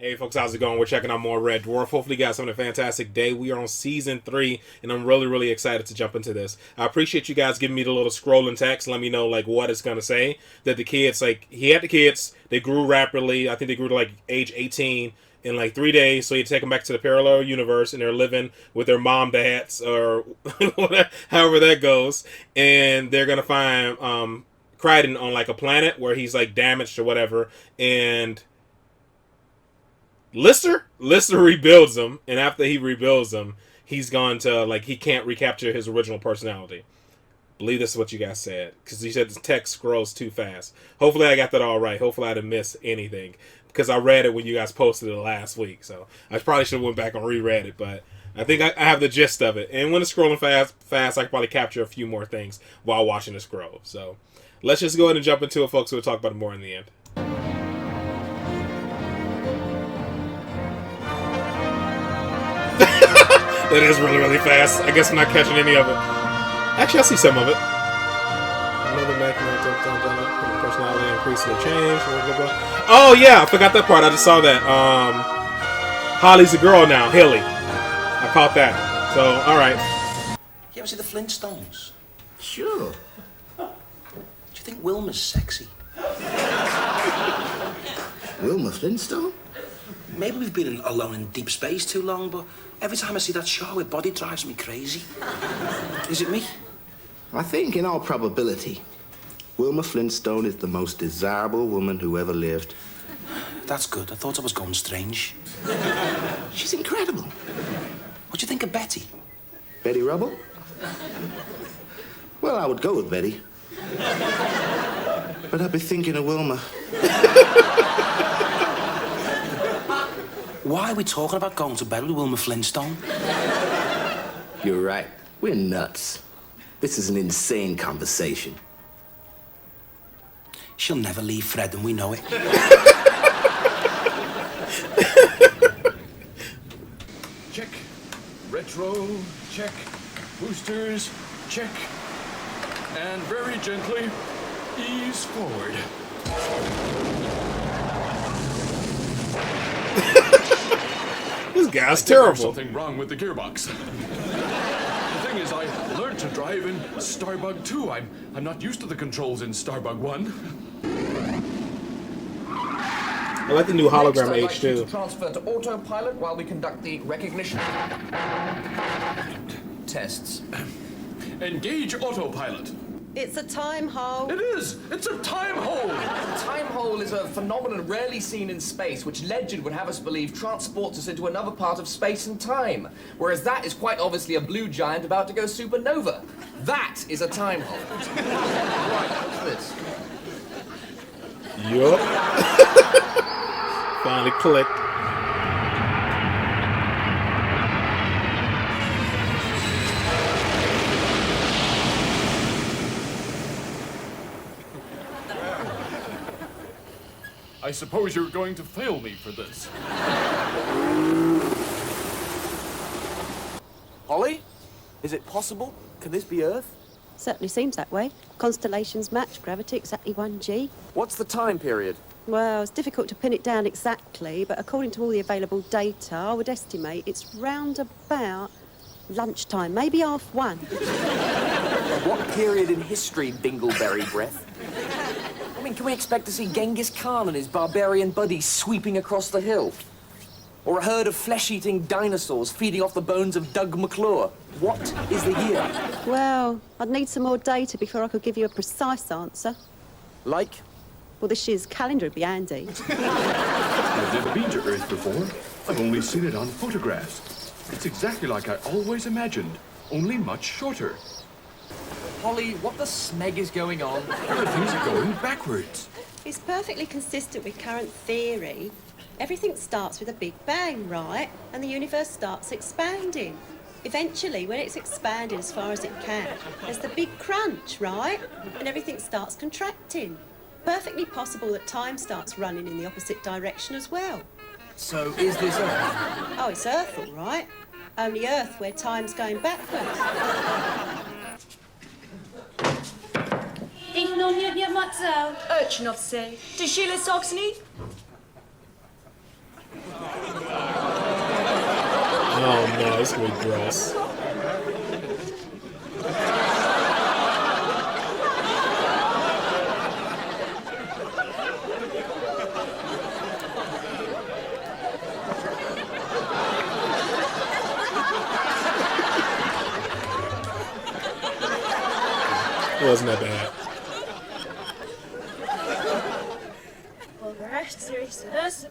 Hey folks, how's it going? We're checking out more Red Dwarf. Hopefully you guys having a fantastic day. We are on season 3 and I'm really excited to jump into this. I appreciate you guys giving me the little scrolling text, let me know like what it's gonna say. That the kids, like he had the kids, they grew rapidly. I think they grew to like age 18 in like 3 days, so you take them back to the parallel universe and they're living with their mom dads or however that goes, and they're gonna find Crichton on like a planet where he's like damaged or whatever, and Lister rebuilds him, and after he rebuilds him, he's gone to like he can't recapture his original personality. I believe this is what you guys said because you said the text scrolls too fast. Hopefully, I got that all right. Hopefully, I didn't miss anything because I read it when you guys posted it last week. So I probably should have went back and reread it, but I think I have the gist of it. And when it's scrolling fast, I can probably capture a few more things while watching the scroll. So let's just go ahead and jump into it, folks. We'll talk about it more in the end. That is really fast. I guess I'm not catching any of it. Actually, I see some of it. Another personality increase or change. Oh yeah, I forgot that part. I just saw that. Holly's a girl now. Hilly. I caught that. So all right. You ever see the Flintstones? Sure. Do you think Wilma's sexy? Wilma Flintstone? Maybe we've been alone in deep space too long, but every time I see that show, her body drives me crazy. Is it me? I think, in all probability, Wilma Flintstone is the most desirable woman who ever lived. That's good. I thought I was going strange. She's incredible. What do you think of Betty? Betty Rubble? Well, I would go with Betty. But I'd be thinking of Wilma. Why are we talking about going to bed with Wilma Flintstone? You're right. We're nuts. This is an insane conversation. She'll never leave Fred, and we know it. Check. Retro, check. Boosters, check. And very gently, ease forward. This guy's terrible. Something wrong with the gearbox. The thing is, I learned to drive in Starbug 2. I'm not used to the controls in Starbug 1. I like the new hologram Next, I'd like you H2. to transfer to autopilot while we conduct the recognition tests. Engage autopilot. It's a time hole. It is! It's a time hole! A time hole is a phenomenon rarely seen in space, which legend would have us believe transports us into another part of space and time. Whereas that is quite obviously a blue giant about to go supernova. That is a time hole. Right, what's this? Yup. Finally clicked. I suppose you're going to fail me for this. Holly? Is it possible? Can this be Earth? Certainly seems that way. Constellations match, gravity exactly 1G. What's the time period? Well, it's difficult to pin it down exactly, but according to all the available data, I would estimate it's round about lunchtime, maybe 1:30. What period in history, Dingleberry breath? I mean, can we expect to see Genghis Khan and his barbarian buddies sweeping across the hill? Or a herd of flesh-eating dinosaurs feeding off the bones of Doug McClure? What is the year? Well, I'd need some more data before I could give you a precise answer. Like? Well, this year's calendar would be handy. I've never been to Earth before. I've only seen it on photographs. It's exactly like I always imagined, only much shorter. Holly, what the smeg is going on? Everything's going backwards. It's perfectly consistent with current theory. Everything starts with a big bang, right? And the universe starts expanding. Eventually, when it's expanded as far as it can, there's the big crunch, right? And everything starts contracting. Perfectly possible that time starts running in the opposite direction as well. So, is this Earth? Oh, it's Earth, all right. Only Earth where time's going backwards. Ich noch nie Matzo. Urchin of say. Do Sheila Soxney? Oh no, this is gonna be gross. It wasn't that bad. Well, the rest seriously does.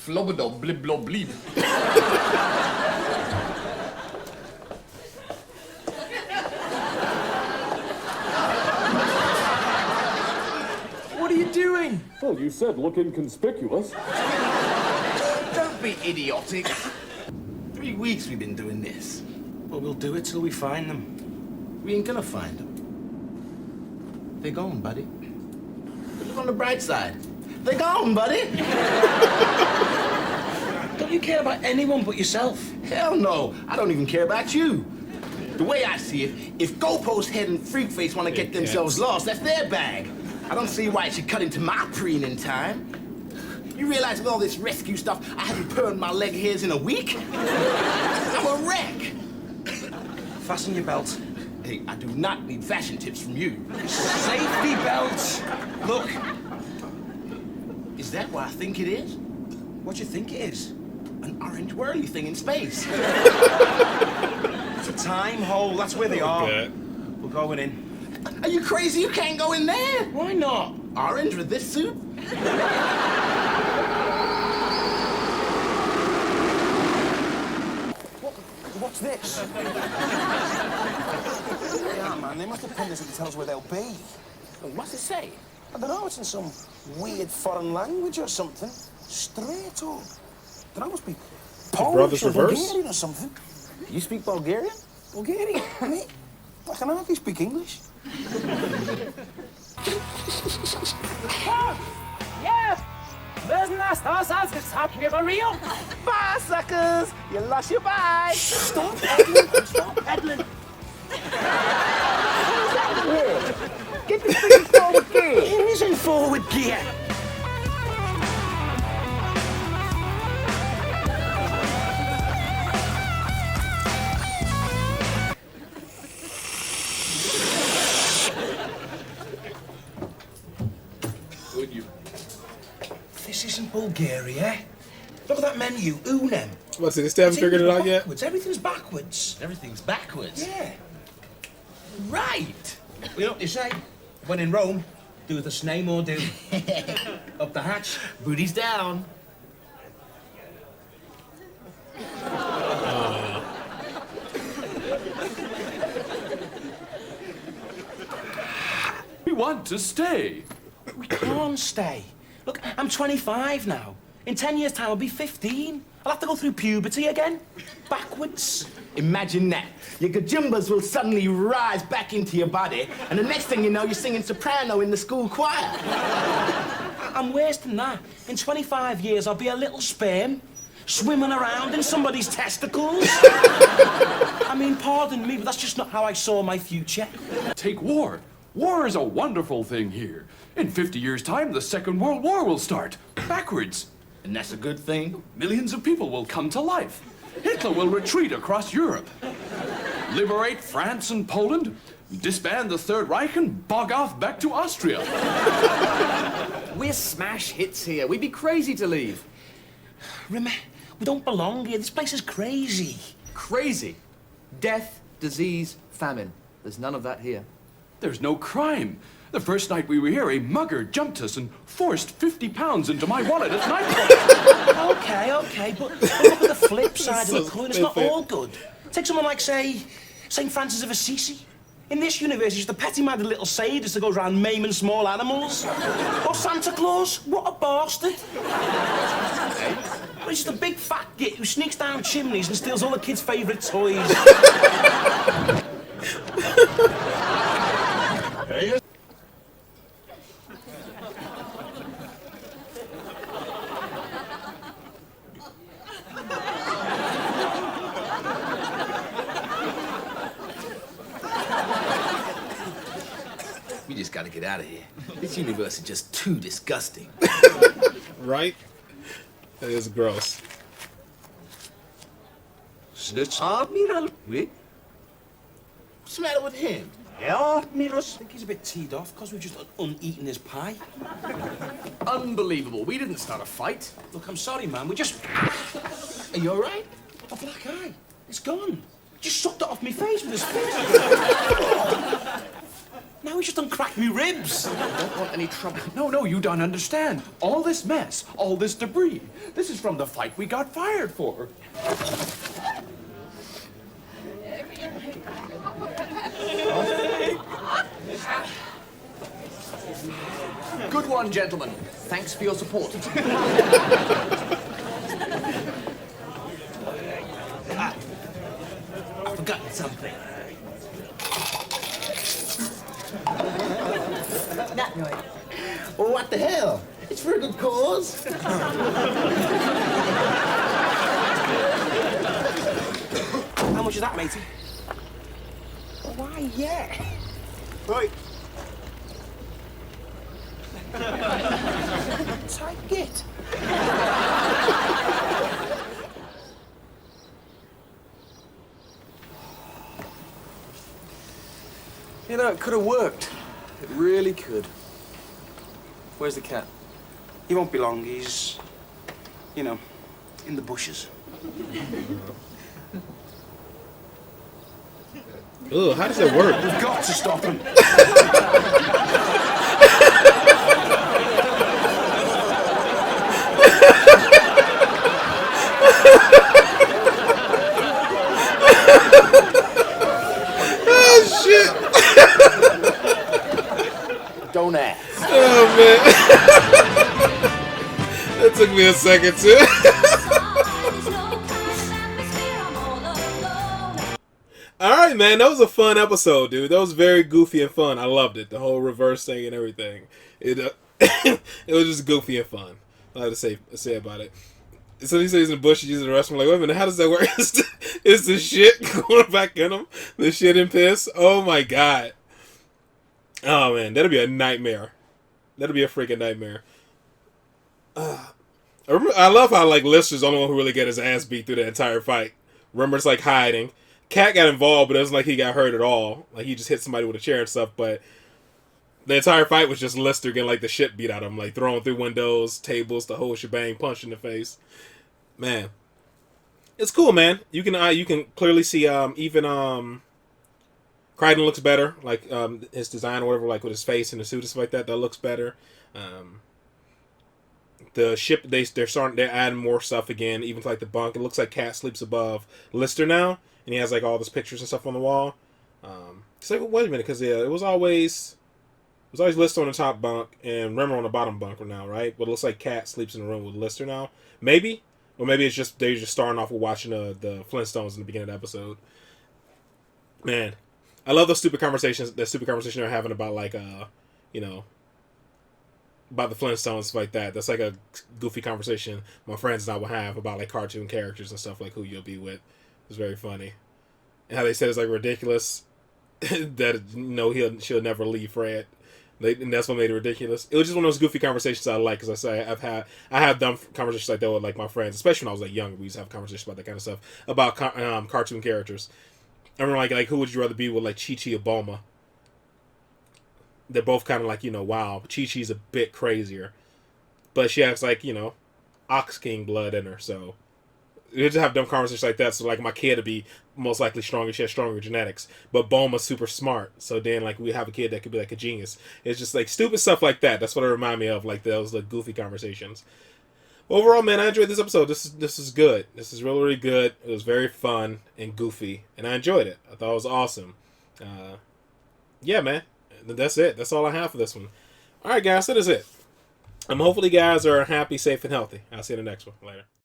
Flobberdob blib blob bleep. What are you doing? Well, you said look inconspicuous. Don't be idiotic. 3 weeks we've been doing this. Well, we'll do it till we find them. We ain't gonna find them. They're gone, buddy. But look on the bright side. They're gone, buddy. Don't you care about anyone but yourself? Hell no. I don't even care about you. The way I see it, if Goalpost Head and Freakface want to get themselves lost, that's their bag. I don't see why it should cut into my preening time. You realize with all this rescue stuff, I haven't permed my leg hairs in a week? I'm a wreck. Fasten your belt. Hey, I do not need fashion tips from you. Safety belts. Look. Is that what I think it is? What do you think it is? An orange whirly thing in space. It's a time hole. That's where they are. Okay. We're going in. Are you crazy? You can't go in there. Why not? Orange with this suit? What's this? Yeah, man, they must have pinned us if it tells where they'll be. What's it say? I don't know, it's in some weird foreign language or something. Straight up. That must be Brothers Polish or Reverse? Bulgarian or something. You speak Bulgarian? Bulgarian? Me? I can hardly speak English. Yeah! Listen, that's us, it's happening for real. Bye, suckers! You lost your bye! Stop peddling, stop peddling. Get this thing in forward gear! It is in forward gear. Would you? This isn't Bulgaria. Look at that menu, Unem. What's it? They still haven't figured it out yet? Backwards. Everything's backwards. Everything's backwards. Yeah. Right. You know what they say? When in Rome, do the snake or do. Up the hatch. Booty's down. We want to stay. We can't stay. Look, I'm 25 now. In 10 years' time, I'll be 15. I'll have to go through puberty again. Backwards. Imagine that. Your gajumbas will suddenly rise back into your body, and the next thing you know, you're singing soprano in the school choir. I'm worse than that. In 25 years, I'll be a little sperm swimming around in somebody's testicles. I mean, pardon me, but that's just not how I saw my future. Take war. War is a wonderful thing here. In 50 years' time, the Second World War will start. Backwards. And that's a good thing. Millions of people will come to life. Hitler will retreat across Europe. Liberate France and Poland. Disband the Third Reich and bog off back to Austria. We're smash hits here. We'd be crazy to leave. Remember, we don't belong here. This place is crazy. Crazy. Death, disease, famine. There's none of that here. There's no crime. The first night we were here, a mugger jumped us and forced 50 pounds into my wallet at nightclub. Okay, but look at the flip side of the coin. It's not stupid. all good. Take someone like, say, St. Francis of Assisi. In this universe, he's the petty-minded little sadist that goes around maiming small animals. Or Santa Claus. What a bastard. But he's just a big fat git who sneaks down chimneys and steals all the kids' favourite toys. We just gotta get out of here. This universe is just too disgusting. Right? That is gross. Admiral. What's the matter with him? I think he's a bit teed off because we've just uneaten his pie. Unbelievable. We didn't start a fight. Look, I'm sorry, man. We just... Are you all right? A black eye. It's gone. Just sucked it off my face with his fist. Now he's just uncracked me ribs. Don't want any trouble. No, you don't understand. All this mess, all this debris, this is from the fight we got fired for. Good one, gentlemen. Thanks for your support. I've forgotten something. Not right. Well, what the hell? It's for a good cause. How much is that, matey? Why, yeah. Right. Take it. You know, it could have worked. It really could. Where's the cat? He won't be long. He's, you know, in the bushes. Ugh, how does that work? We've got to stop him. Oh, shit. Don't ask. Oh, man. That took me a second, too. Alright, man, that was a fun episode, dude. That was very goofy and fun. I loved it. The whole reverse thing and everything. It it was just goofy and fun. I have to say about it. So he says in the bush, he's using the restroom. I'm like, wait a minute, how does that work? Is the shit going back in him? The shit and piss? Oh my god. Oh man, that'll be a nightmare. That'll be a freaking nightmare. I love how like Lister's the only one who really got his ass beat through the entire fight. Remember's like hiding. Cat got involved, but it wasn't like he got hurt at all. Like he just hit somebody with a chair and stuff. But the entire fight was just Lister getting like the shit beat out of him, like throwing through windows, tables, the whole shebang, punch in the face. Man, it's cool, man. You can clearly see even Crichton looks better, like his design or whatever, like with his face and the suit and stuff like that. That looks better. The ship they're adding more stuff again, even to like the bunk. It looks like Cat sleeps above Lister now, and he has like all those pictures and stuff on the wall. It's like, wait a minute, because yeah, it was always Lister on the top bunk and Rimmer on the bottom bunk now, right? But it looks like Cat sleeps in the room with Lister now, maybe, or maybe it's just they're just starting off with watching the Flintstones in the beginning of the episode. Man, I love those stupid conversations. That stupid conversation they're having about like you know, about the Flintstones, stuff like that. That's like a goofy conversation my friends and I will have about like cartoon characters and stuff, like who you'll be with. It's very funny. And how they said it's like ridiculous that she'll never leave Fred. And that's what made it ridiculous. It was just one of those goofy conversations I like, because I have done conversations like that with like my friends, especially when I was like younger. We used to have conversations about that kind of stuff, about cartoon characters. I remember like who would you rather be with, like Chi-Chi or Bulma? They're both kind of like, wow, Chi-Chi's a bit crazier, but she has like, Ox King blood in her, so we just have dumb conversations like that. So like my kid would be most likely stronger. She has stronger genetics, but Bulma's super smart. So then like we have a kid that could be like a genius. It's just like stupid stuff like that. That's what it remind me of, like those like goofy conversations. Overall, man, I enjoyed this episode. This is good. This is really, really good. It was very fun and goofy, and I enjoyed it. I thought it was awesome. Yeah, man. That's it. That's all I have for this one. All right, guys, that is it. Hopefully you guys are happy, safe, and healthy. I'll see you in the next one. Later.